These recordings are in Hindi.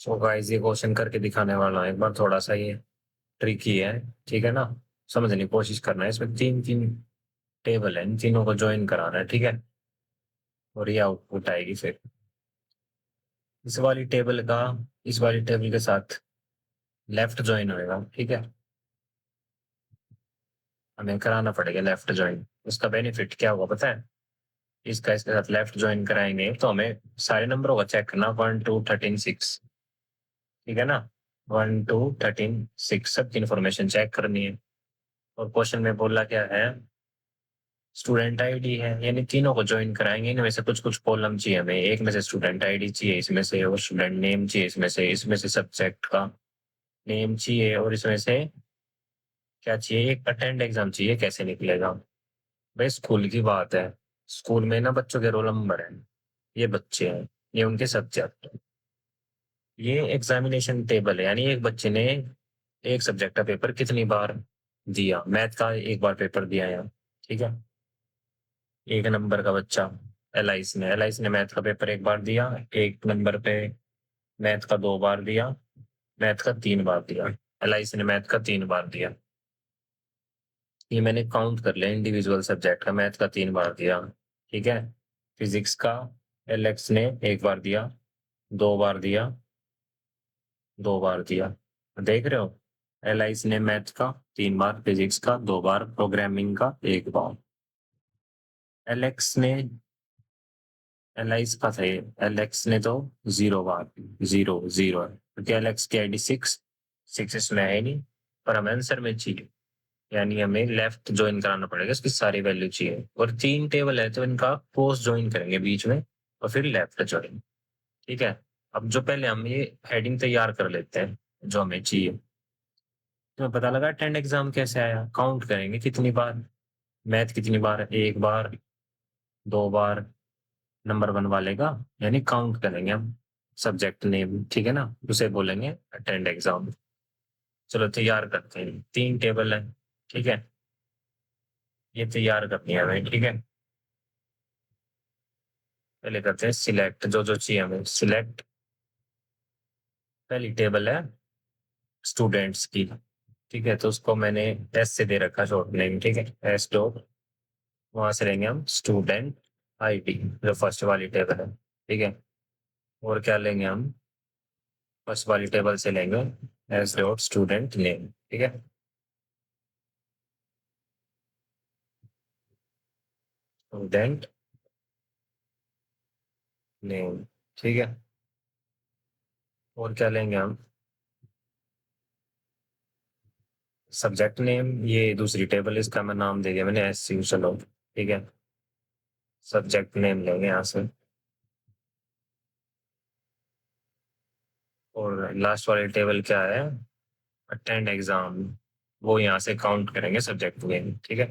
सो गाइस ये क्वेश्चन करके दिखाने वाला हूँ एक बार, थोड़ा सा ये ट्रिकी है। ठीक है ना? समझने की कोशिश करना है। इसमें तीन तीन टेबल है, इन तीनों को ज्वाइन कराना है। ठीक है? और ये आउटपुट आएगी फिर इस वाली टेबल का इस वाली टेबल के साथ लेफ्ट ज्वाइन होएगा। ठीक है? हमें कराना पड़ेगा लेफ्ट ज्वाइन। उसका बेनिफिट क्या होगा पता है? इसका इसके साथ लेफ्ट ज्वाइन कराएंगे तो हमें सारे नंबरों का चेक करना, 1 2 13 6। ठीक है ना? 1 2 13 6 सबकी इन्फॉर्मेशन चेक करनी है। और क्वेश्चन में बोला क्या है? स्टूडेंट आईडी है, यानी तीनों को ज्वाइन कराएंगे। इनमें से कुछ कुछ कॉलम चाहिए हमें। एक में से स्टूडेंट आईडी चाहिए, इसमें से और स्टूडेंट नेम चाहिए, इसमें से सब्जेक्ट का नेम चाहिए, और इसमें से क्या चाहिए? एक अटेंड एग्जाम चाहिए। कैसे निकलेगा भाई? स्कूल की बात है। स्कूल में ना बच्चों के रोल नंबर है, ये बच्चे हैं, ये उनके सब्जेक्ट। ये एग्जामिनेशन टेबल है, यानी एक बच्चे ने एक सब्जेक्ट का पेपर कितनी बार दिया। मैथ का एक बार पेपर दिया है। ठीक है? एक नंबर का बच्चा एल आई सी ने मैथ का पेपर एक बार दिया। एक नंबर पे मैथ का 2 बार दिया, मैथ का 3 बार दिया। एल आई सी ने मैथ का 3 बार दिया। ये मैंने काउंट कर लिया, इंडिविजुअल सब्जेक्ट का मैथ का 3 बार दिया। ठीक है? फिजिक्स का एल एक्स ने एक बार दिया, 2 बार दिया, 2 बार दिया। देख रहे हो? एल आई सी ने मैथ का 3 बार, फिजिक्स का 2 बार, प्रोग्रामिंग का 1 बार। एल एक्स ने एल आई सी का थे एल एक्स ने तो 0 बार, जीरो जीरो है, क्योंकि एल एक्स की आईडी 6 इसमें है ही नहीं। पर हमें आंसर में चाहिए, यानी हमें लेफ्ट ज्वाइन कराना पड़ेगा। इसकी सारी वैल्यू चाहिए, और तीन टेबल है तो इनका क्रॉस ज्वाइन करेंगे बीच में, और फिर लेफ्ट ज्वाइन। ठीक है? अब जो पहले हम ये हेडिंग तैयार कर लेते हैं जो हमें चाहिए। तुम्हें पता लगा अटेंड एग्जाम कैसे आया? काउंट करेंगे कितनी बार मैथ, कितनी बार, 1 बार, 2 बार, नंबर बनवा लेगा, यानी काउंट करेंगे हम सब्जेक्ट नेम। ठीक है ना? उसे बोलेंगे अटेंड एग्जाम। चलो तैयार करते हैं, तीन टेबल है। ठीक है? ये तैयार करनी है हमें। ठीक है? पहले करते हैं सिलेक्ट, जो जो चाहिए हमें सिलेक्ट। पहली टेबल है स्टूडेंट्स की। ठीक है? तो उसको मैंने एस से दे रखा शॉर्ट नेम। ठीक है? एस डॉट, वहां से लेंगे हम स्टूडेंट आईडी, जो फर्स्ट वाली टेबल है। ठीक है? और क्या लेंगे हम? फर्स्ट वाली टेबल से लेंगे एस डॉट स्टूडेंट नेम। ठीक है? Student name. ठीक है? और क्या लेंगे हम? सब्जेक्ट नेम, ये दूसरी टेबल, इसका मैं नाम दे दिया मैंने एस यू। चलो ठीक है, सब्जेक्ट नेम लेंगे यहाँ से। और लास्ट वाली टेबल क्या है? अटेंड एग्जाम, वो यहाँ से काउंट करेंगे सब्जेक्ट नेम। ठीक है?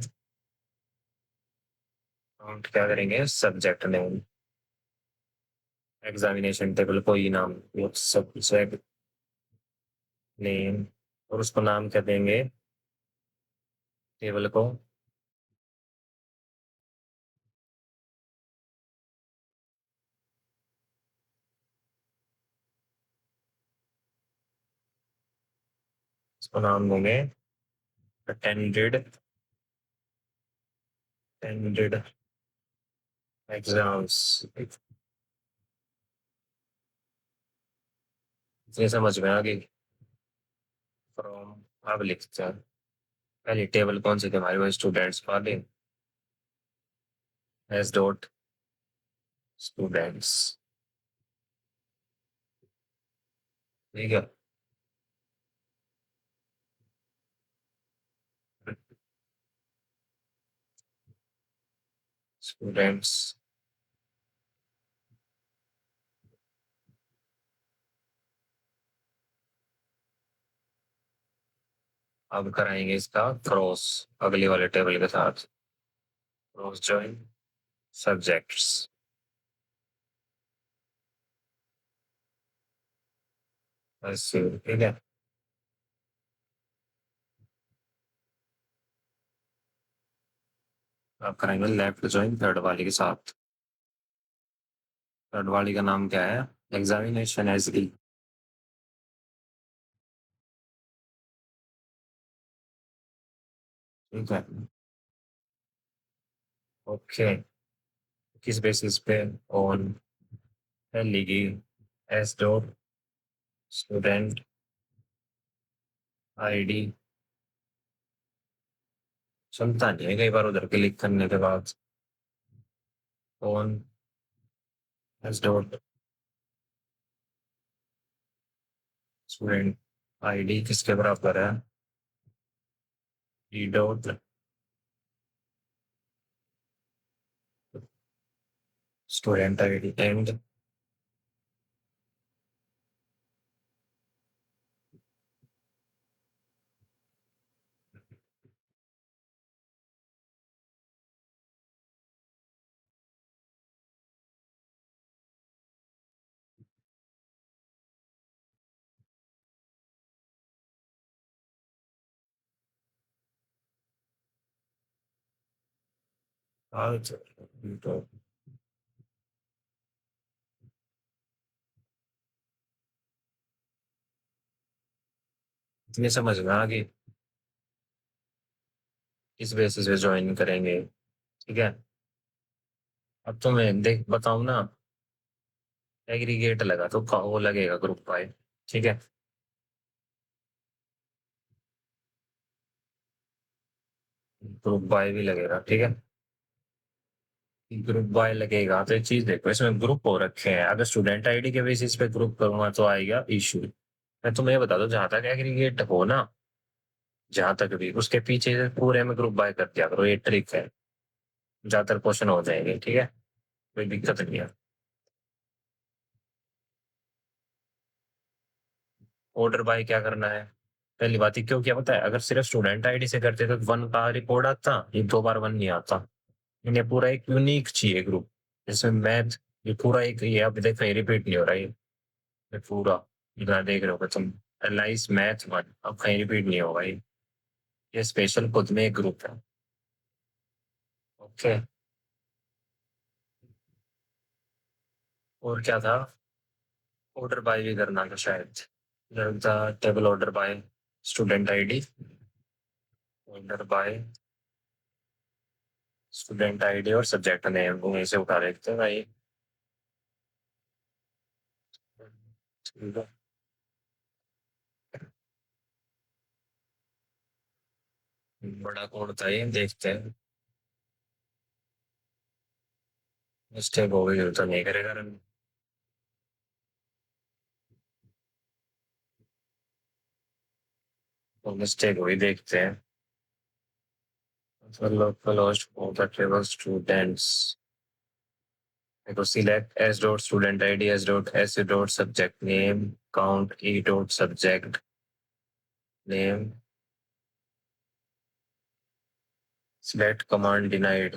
काउंट क्या करेंगे? Subject name. एग्जामिनेशन टेबल को ही नाम, सब्जेक्ट नेम। और उसको नाम क्या देंगे टेबल को? उसको नाम देंगे अटेंडेड अटेंडेड एग्जाम्स। ये समझ में आ गई? फ्रॉम, अब लिखते हैं पहली टेबल कौन सी थी हमारे पास? स्टूडेंट्स वाले, एस डॉट स्टूडेंट्स। ठीक है? स्टूडेंट्स। अब कराएंगे इसका क्रॉस अगली वाले टेबल के साथ। Cross join subjects. बस ठीक है। अब करेंगे लेफ्ट ज्वाइन थर्ड वाले के साथ। थर्ड वाली का नाम क्या है? Examination S D. ठीक है। ओके। किस बेसिस पे? ऑन लिखी एस डॉट स्टूडेंट आईडी। चलता नहीं है कई बार उधर क्लिक करने के बाद। On S dot student ID किसके बराबर है? E dot student ID and आज तो इतनी समझ में आ गई। किस बेसिस पे ज्वाइन करेंगे? ठीक है। अब तो मैं देख बताऊं ना। एग्रीगेट लगा तो वो लगेगा ग्रुप बाय। ठीक है। ग्रुप बाय भी लगेगा। ठीक है। ग्रुप बाय लगेगा तो एक चीज देखो, इसमें ग्रुप हो रखे हैं, अगर स्टूडेंट आईडी के बेसिस पे ग्रुप करूंगा तो आएगा इशू। मैं तुम्हें ये बता दूं, जहां तक एग्रीगेट हो ना, जहां तक भी उसके पीछे से पूरे में ग्रुप बाय कर दिया करो, ये ट्रिक है। ज्यादातर क्वेश्चन हो जाएंगे। ठीक है। कोई दिक्कत नहीं है। ऑर्डर बाय क्या करना है? पहली बात ही क्यों क्या पता है, अगर सिर्फ स्टूडेंट आईडी से करते तो वन का रिकॉर्ड आता, ये दो बार वन नहीं आता। इन्हें पूरा एक यूनिक चाहिए ग्रुप, जिसमें मैथ, ये पूरा एक, ये अब देखो रिपीट नहीं हो रहा ये पूरा, इतना देख रहे हो तुम। एनालाइज मैथ वन अब कहीं रिपीट नहीं होगा ये स्पेशल खुद में एक ग्रुप है। ओके। और क्या था? ऑर्डर बाय भी करना था शायद। Table order by student ID, order by student ID और सब्जेक्ट नेम को वहीं से उठा लेते हैं भाई। ठीक है। बड़ा कोड था ये, देखते हैं। मिस्टेक हो गई तो नहीं करेगा रन। तो मिस्टेक हुई, देखते हैं। तो लोकल होस्ट पोर्टेबल स्टूडेंट्स, देखो select S dot student ID S dot S dot subject name count E dot subject name select command denied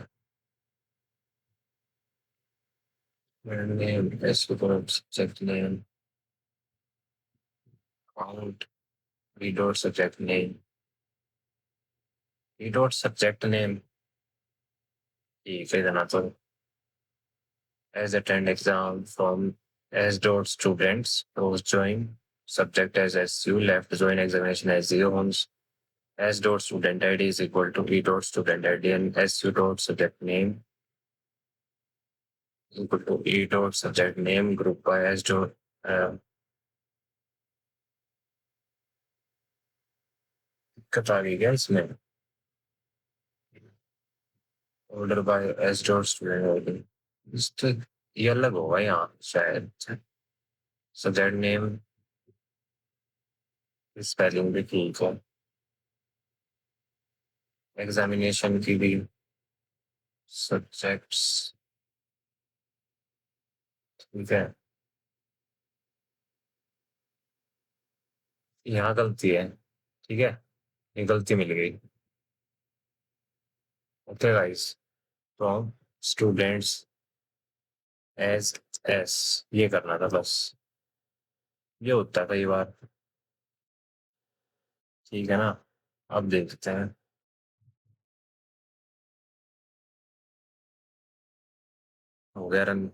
name S dot subject name count E dot subject name E dot subject name. ठीक है जना तो as attend exam from S dot students, those join subject as SU, left join examination as 0 ones. S dot student ID is equal to E dot student ID and SU dot subject name is equal to E dot subject name group by S dot दिक्कत आ गई क्या इसमें? Order by S dot student ID, इस तो ये अलग होगा यहाँ शायद। सब्जेक्ट नेम स्पेलिंग भी ठीक है, एग्जामिनेशन की भी सब्जेक्ट्स ठीक है। यहाँ गलती है। ठीक है। ये गलती मिल गई। ओके गाइस, फ्रॉम स्टूडेंट्स एज एस, ये करना था बस। ये होता है कई बार। ठीक है ना? अब देखते हैं। हो गया रन।